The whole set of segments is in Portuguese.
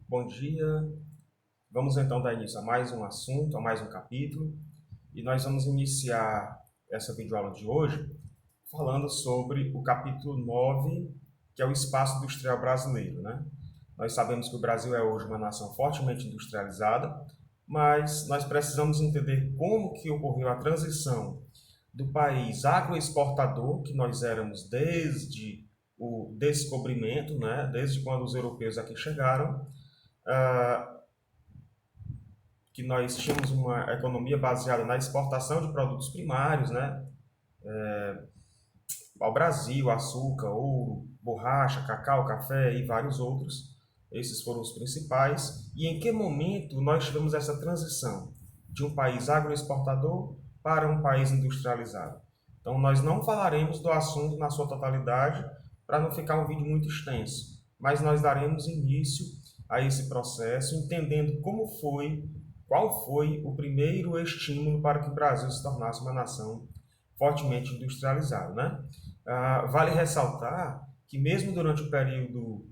Bom dia. Vamos então dar início a mais um assunto, a mais um capítulo, e nós vamos iniciar essa videoaula de hoje falando sobre o capítulo 9, que é o espaço industrial brasileiro, né? Nós sabemos que o Brasil é hoje uma nação fortemente industrializada, mas nós precisamos entender como que ocorreu a transição do país agroexportador, que nós éramos desde o descobrimento, né? Desde quando os europeus aqui chegaram, que nós tínhamos uma economia baseada na exportação de produtos primários, né? Ao Brasil, açúcar, ouro, borracha, cacau, café e vários outros. Esses foram os principais. E em que momento nós tivemos essa transição de um país agroexportador para um país industrializado? Então, nós não falaremos do assunto na sua totalidade para não ficar um vídeo muito extenso, mas nós daremos início a esse processo entendendo qual foi o primeiro estímulo para que o Brasil se tornasse uma nação fortemente industrializada, né? Vale ressaltar que mesmo durante o período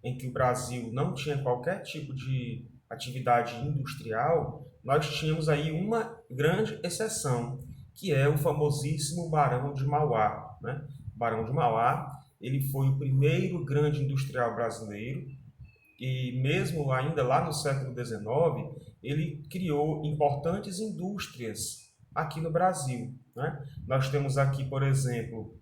em que o Brasil não tinha qualquer tipo de atividade industrial, nós tínhamos aí uma grande exceção, que é o famosíssimo Barão de Mauá, né? O Barão de Mauá, ele foi o primeiro grande industrial brasileiro e mesmo ainda lá no século XIX, ele criou importantes indústrias aqui no Brasil, né? Nós temos aqui, por exemplo,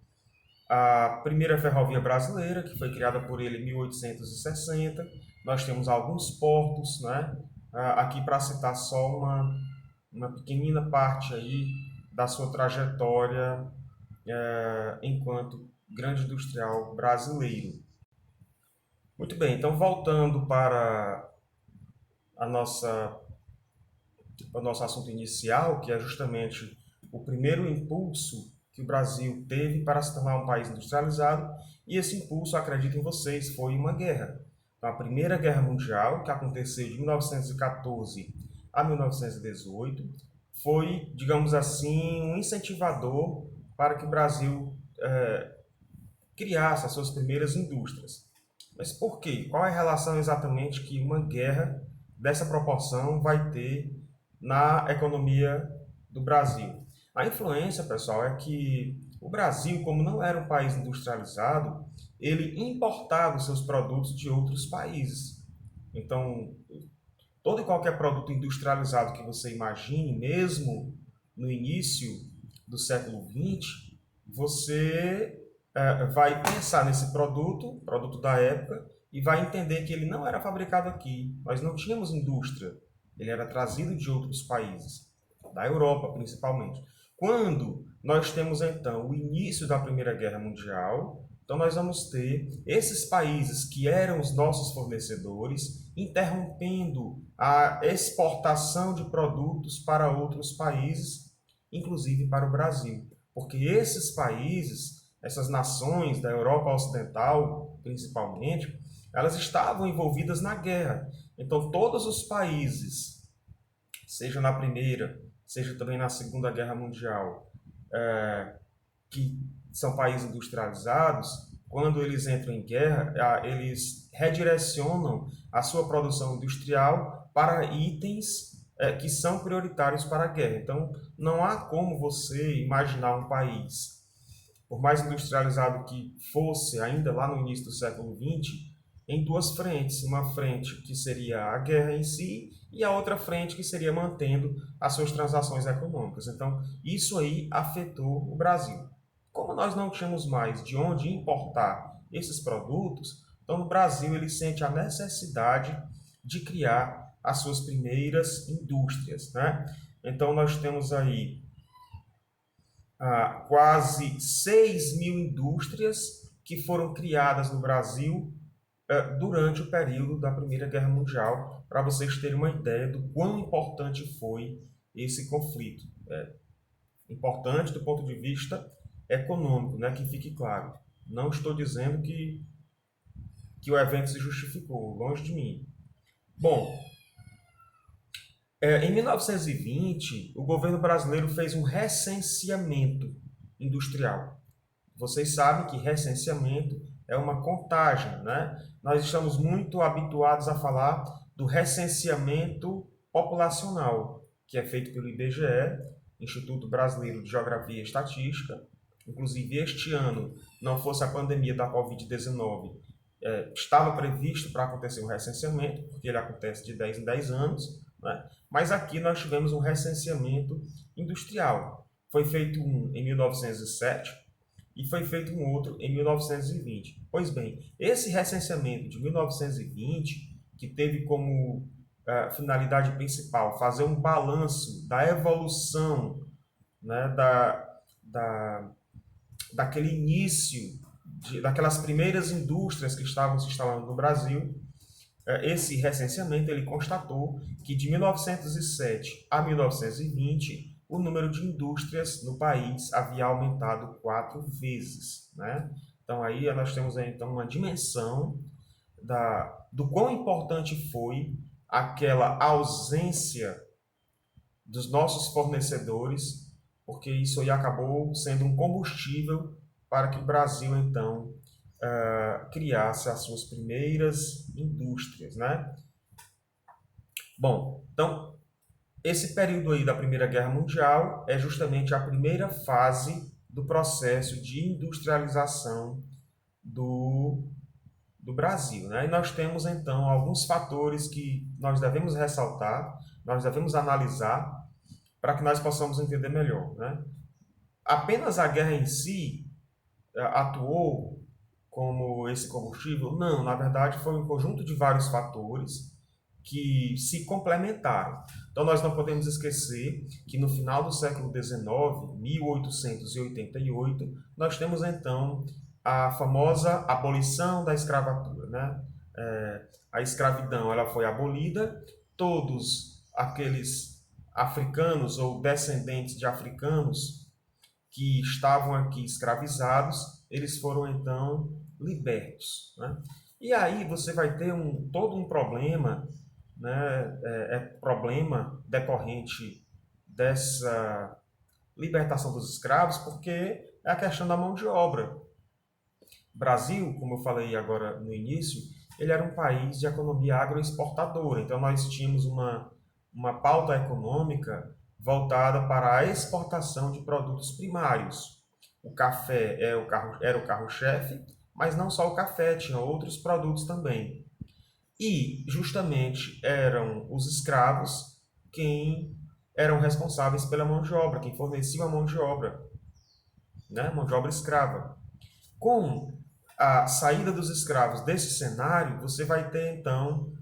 a primeira ferrovia brasileira, que foi criada por ele em 1860. Nós temos alguns portos, né? Aqui para citar só uma pequenina parte aí da sua trajetória enquanto grande industrial brasileiro. Muito bem, então voltando para a nossa, o nosso assunto inicial, que é justamente o primeiro impulso que o Brasil teve para se tornar um país industrializado, e esse impulso, acredito em vocês, foi uma guerra. Então, a Primeira Guerra Mundial, que aconteceu de 1914 a 1918, foi, digamos assim, um incentivador para que o Brasil criasse as suas primeiras indústrias. Mas por quê? Qual é a relação exatamente que uma guerra dessa proporção vai ter na economia do Brasil? A influência, pessoal, é que o Brasil, como não era um país industrializado, ele importava os seus produtos de outros países. Então, todo e qualquer produto industrializado que você imagine, mesmo no início do século XX, você vai pensar nesse produto da época, e vai entender que ele não era fabricado aqui. Nós não tínhamos indústria. Ele era trazido de outros países, da Europa principalmente. Quando nós temos então o início da Primeira Guerra Mundial, então nós vamos ter esses países que eram os nossos fornecedores interrompendo a exportação de produtos para outros países, inclusive para o Brasil. Porque esses países, essas nações da Europa Ocidental, principalmente, elas estavam envolvidas na guerra. Então, todos os países, seja na Primeira, seja também na Segunda Guerra Mundial, que são países industrializados, quando eles entram em guerra, eles redirecionam a sua produção industrial para itens que são prioritários para a guerra. Então, não há como você imaginar um país, por mais industrializado que fosse ainda lá no início do século XX, em duas frentes. Uma frente que seria a guerra em si e a outra frente que seria mantendo as suas transações econômicas. Então, isso aí afetou o Brasil. Como nós não tínhamos mais de onde importar esses produtos, então o Brasil ele sente a necessidade de criar as suas primeiras indústrias, né? Então nós temos aí quase 6 mil indústrias que foram criadas no Brasil durante o período da Primeira Guerra Mundial, para vocês terem uma ideia do quão importante foi esse conflito. Importante do ponto de vista econômico, né, que fique claro. Não estou dizendo que o evento se justificou, longe de mim. Bom, em 1920, o governo brasileiro fez um recenseamento industrial. Vocês sabem que recenseamento é uma contagem, né? Nós estamos muito habituados a falar do recenseamento populacional, que é feito pelo IBGE, Instituto Brasileiro de Geografia e Estatística. Inclusive, este ano, não fosse a pandemia da Covid-19, estava previsto para acontecer um recenseamento, porque ele acontece de 10 em 10 anos, né? Mas aqui nós tivemos um recenseamento industrial. Foi feito um em 1907 e foi feito um outro em 1920. Pois bem, esse recenseamento de 1920, que teve como finalidade principal fazer um balanço da evolução, né, daquele início, daquelas primeiras indústrias que estavam se instalando no Brasil. Esse recenseamento ele constatou que de 1907 a 1920 o número de indústrias no país havia aumentado 4 vezes, né? Então aí nós temos então uma dimensão do quão importante foi aquela ausência dos nossos fornecedores, porque isso aí acabou sendo um combustível para que o Brasil então criasse as suas primeiras indústrias, né? Bom, então esse período aí da Primeira Guerra Mundial é justamente a primeira fase do processo de industrialização do, do Brasil, né? E nós temos então alguns fatores que nós devemos ressaltar, nós devemos analisar para que nós possamos entender melhor, né? Apenas a guerra em si atuou como esse combustível? Não, na verdade foi um conjunto de vários fatores que se complementaram. Então nós não podemos esquecer que no final do século XIX, 1888, nós temos então a famosa abolição da escravatura, né? A escravidão ela foi abolida, todos aqueles africanos ou descendentes de africanos que estavam aqui escravizados, eles foram então libertos, né? E aí você vai ter todo um problema, né? Problema decorrente dessa libertação dos escravos, porque é a questão da mão de obra. O Brasil, como eu falei agora no início, ele era um país de economia agroexportadora, então nós tínhamos uma pauta econômica voltada para a exportação de produtos primários. O café era o carro-chefe, mas não só o café, tinha outros produtos também. E justamente eram os escravos quem eram responsáveis pela mão de obra, quem fornecia a mão de obra, né? Mão de obra escrava. Com a saída dos escravos desse cenário, você vai ter então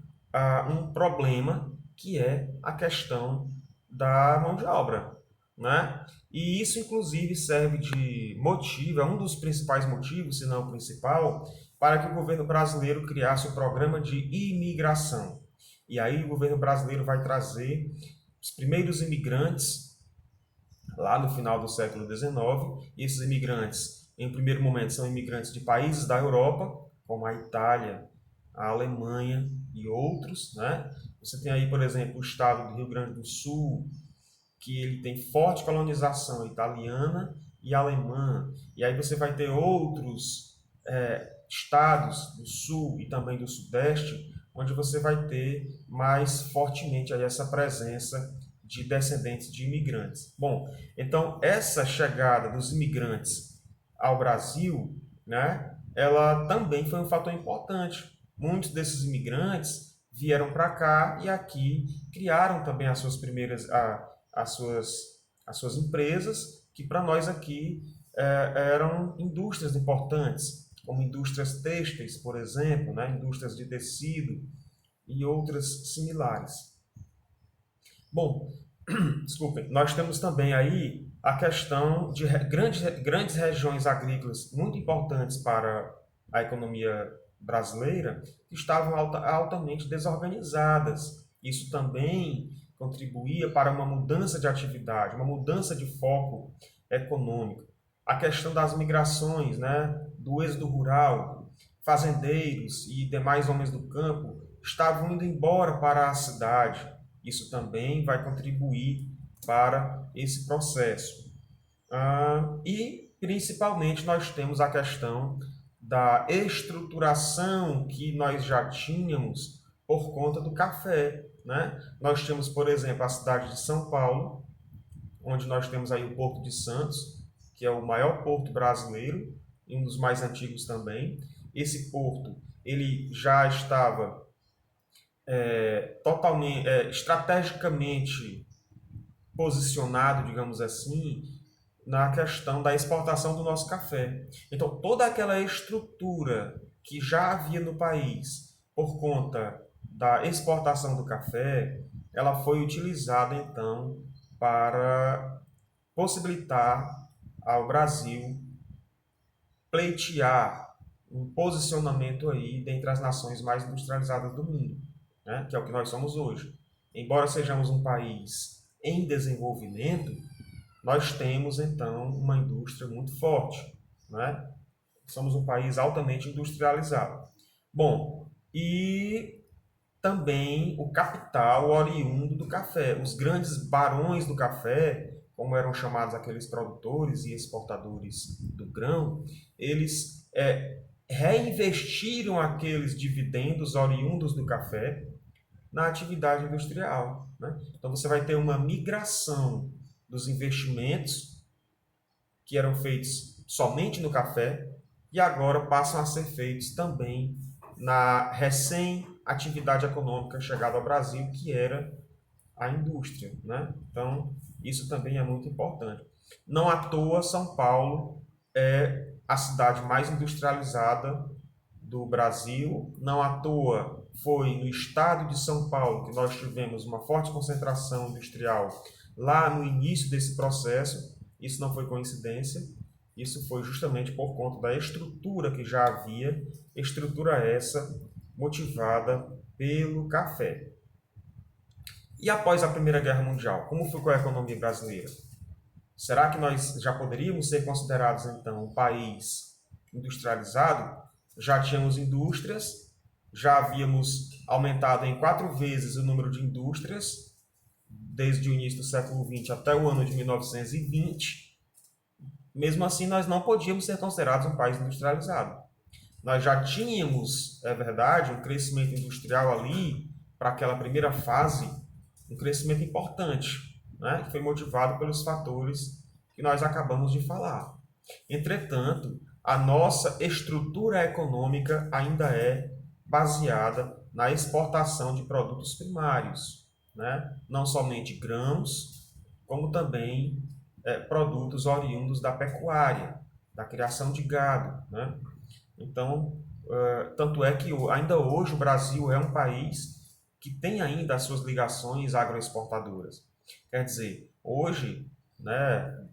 um problema que é a questão da mão de obra, né? E isso inclusive serve de motivo, é um dos principais motivos, se não o principal, para que o governo brasileiro criasse o programa de imigração. E aí o governo brasileiro vai trazer os primeiros imigrantes lá no final do século XIX, e esses imigrantes, em primeiro momento, são imigrantes de países da Europa, como a Itália, a Alemanha e outros, né? Você tem aí, por exemplo, o estado do Rio Grande do Sul, que ele tem forte colonização italiana e alemã, e aí você vai ter outros estados do Sul e também do Sudeste, onde você vai ter mais fortemente aí essa presença de descendentes de imigrantes. Bom, então essa chegada dos imigrantes ao Brasil, né, ela também foi um fator importante. Muitos desses imigrantes vieram para cá e aqui criaram também as suas primeiras as suas empresas, que para nós aqui eram indústrias importantes, como indústrias têxteis, por exemplo, né, indústrias de tecido e outras similares. Bom, desculpem, nós temos também aí a questão de grandes regiões agrícolas muito importantes para a economia brasileira que estavam altamente desorganizadas. Isso também contribuía para uma mudança de atividade, uma mudança de foco econômico. A questão das migrações, né, do êxodo rural, fazendeiros e demais homens do campo estavam indo embora para a cidade. Isso também vai contribuir para esse processo. E, principalmente, nós temos a questão da estruturação que nós já tínhamos por conta do café, né? Nós tínhamos, por exemplo, a cidade de São Paulo, onde nós temos aí o Porto de Santos, que é o maior porto brasileiro e um dos mais antigos também. Esse porto ele já estava totalmente, estrategicamente posicionado, digamos assim, na questão da exportação do nosso café. Então, toda aquela estrutura que já havia no país por conta da exportação do café, ela foi utilizada então para possibilitar ao Brasil pleitear um posicionamento aí dentre as nações mais industrializadas do mundo, né? Que é o que nós somos hoje. Embora sejamos um país em desenvolvimento, nós temos então uma indústria muito forte, né? Somos um país altamente industrializado. Bom, e também o capital oriundo do café. Os grandes barões do café, como eram chamados aqueles produtores e exportadores do grão, eles reinvestiram aqueles dividendos oriundos do café na atividade industrial, né? Então você vai ter uma migração dos investimentos que eram feitos somente no café e agora passam a ser feitos também na recém-atividade econômica chegada ao Brasil, que era a indústria, né? Então, isso também é muito importante. Não à toa, São Paulo é a cidade mais industrializada do Brasil. Não à toa foi no estado de São Paulo que nós tivemos uma forte concentração industrial lá no início desse processo. Isso não foi coincidência. Isso foi justamente por conta da estrutura que já havia, estrutura essa motivada pelo café. E após a Primeira Guerra Mundial, como ficou a economia brasileira? Será que nós já poderíamos ser considerados, então, um país industrializado? Já tínhamos indústrias, já havíamos aumentado em 4 vezes o número de indústrias, desde o início do século XX até o ano de 1920. Mesmo assim, nós não podíamos ser considerados um país industrializado. Nós já tínhamos, é verdade, um crescimento industrial ali, para aquela primeira fase, um crescimento importante, né, que foi motivado pelos fatores que nós acabamos de falar. Entretanto, a nossa estrutura econômica ainda é baseada na exportação de produtos primários, né? Não somente grãos, como também produtos oriundos da pecuária, da criação de gado, né? Então, tanto é que ainda hoje o Brasil é um país que tem ainda as suas ligações agroexportadoras. Quer dizer, hoje, né,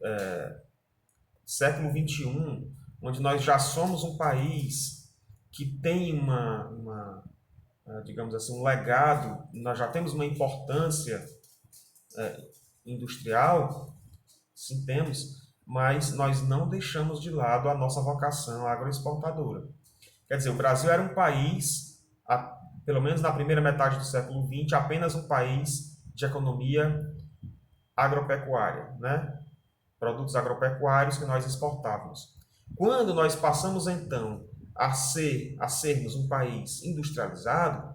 século XXI, onde nós já somos um país que tem digamos assim, um legado, nós já temos uma importância industrial, sim temos, mas nós não deixamos de lado a nossa vocação agroexportadora. Quer dizer, o Brasil era um país, pelo menos na primeira metade do século XX, apenas um país de economia agropecuária, né? Produtos agropecuários que nós exportávamos. Quando nós passamos, então, a sermos um país industrializado,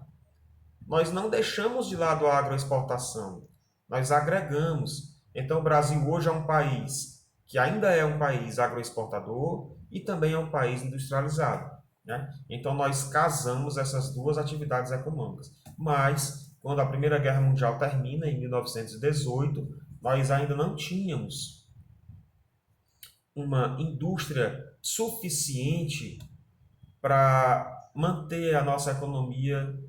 nós não deixamos de lado a agroexportação, nós agregamos. Então, o Brasil hoje é um país que ainda é um país agroexportador e também é um país industrializado, né? Então, nós casamos essas duas atividades econômicas. Mas, quando a Primeira Guerra Mundial termina, em 1918, nós ainda não tínhamos uma indústria suficiente para manter a nossa economia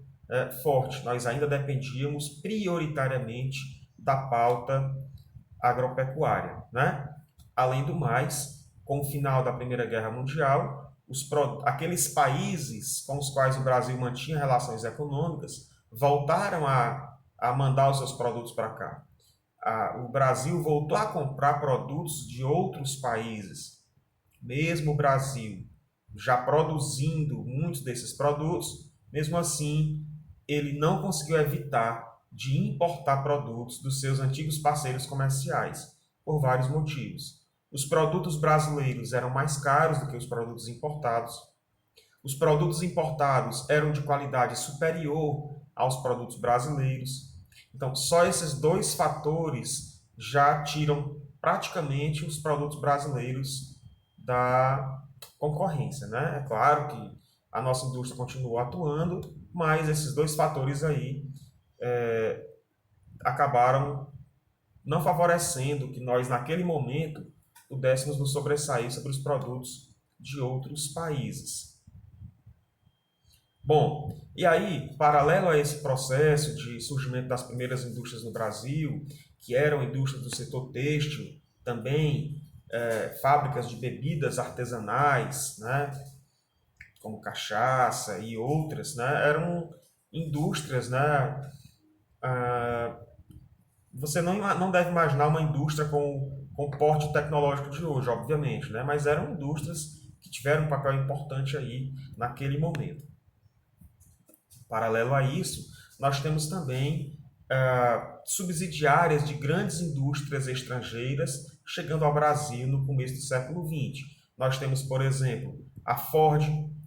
forte. Nós ainda dependíamos prioritariamente da pauta agropecuária, né? Além do mais, com o final da Primeira Guerra Mundial, aqueles países com os quais o Brasil mantinha relações econômicas voltaram a mandar os seus produtos para cá. O Brasil voltou a comprar produtos de outros países. Mesmo o Brasil já produzindo muitos desses produtos, mesmo assim, ele não conseguiu evitar de importar produtos dos seus antigos parceiros comerciais, por vários motivos. Os produtos brasileiros eram mais caros do que os produtos importados. Os produtos importados eram de qualidade superior aos produtos brasileiros. Então, só esses dois fatores já tiram praticamente os produtos brasileiros da concorrência, né? É claro que a nossa indústria continua atuando, mas esses dois fatores aí acabaram não favorecendo que nós, naquele momento, pudéssemos nos sobressair sobre os produtos de outros países. Bom, e aí, paralelo a esse processo de surgimento das primeiras indústrias no Brasil, que eram indústrias do setor têxtil, também fábricas de bebidas artesanais, né, como cachaça e outras, né, eram indústrias, né, você não deve imaginar uma indústria com o porte tecnológico de hoje, obviamente, né, mas eram indústrias que tiveram um papel importante aí naquele momento. Paralelo a isso, nós temos também subsidiárias de grandes indústrias estrangeiras chegando ao Brasil no começo do século XX. Nós temos, por exemplo, a Ford,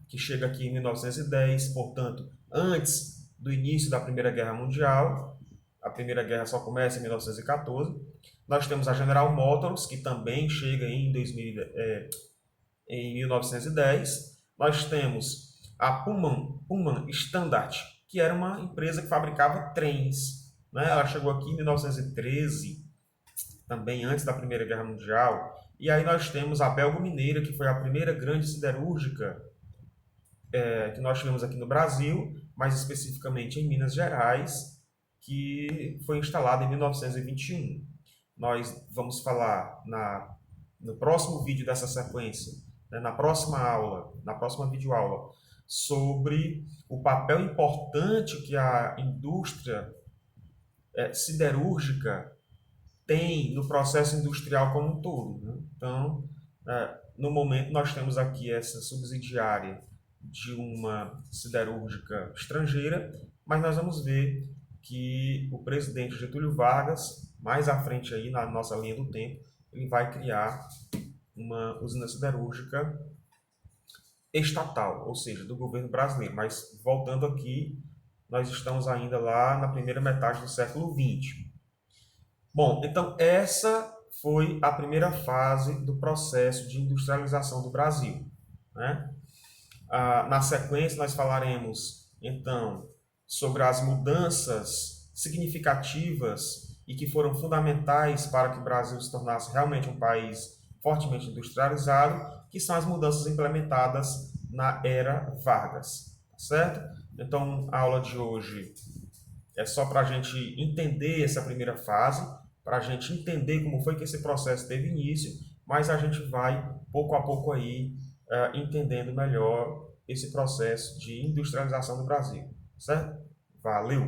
que chega aqui em 1910, portanto, antes do início da Primeira Guerra Mundial. A Primeira Guerra só começa em 1914. Nós temos a General Motors, que também chega em 1910. Nós temos a Pullman Standard, que era uma empresa que fabricava trens, né? Ela chegou aqui em 1913, também antes da Primeira Guerra Mundial. E aí nós temos a Belgo Mineira, que foi a primeira grande siderúrgica que nós tivemos aqui no Brasil, mais especificamente em Minas Gerais, que foi instalada em 1921. Nós vamos falar no próximo vídeo dessa sequência, né, na próxima aula, na próxima videoaula, sobre o papel importante que a indústria siderúrgica tem no processo industrial como um todo, né? Então, no momento, nós temos aqui essa subsidiária de uma siderúrgica estrangeira, mas nós vamos ver que o presidente Getúlio Vargas, mais à frente aí na nossa linha do tempo, ele vai criar uma usina siderúrgica estatal, ou seja, do governo brasileiro. Mas voltando aqui, nós estamos ainda lá na primeira metade do século XX. Bom, então essa foi a primeira fase do processo de industrialização do Brasil, né? Na sequência, nós falaremos, então, sobre as mudanças significativas e que foram fundamentais para que o Brasil se tornasse realmente um país fortemente industrializado, que são as mudanças implementadas na era Vargas, certo? Então, a aula de hoje é só para a gente entender essa primeira fase, para a gente entender como foi que esse processo teve início, mas a gente vai, pouco a pouco, aí, entendendo melhor esse processo de industrialização do Brasil, certo? Valeu!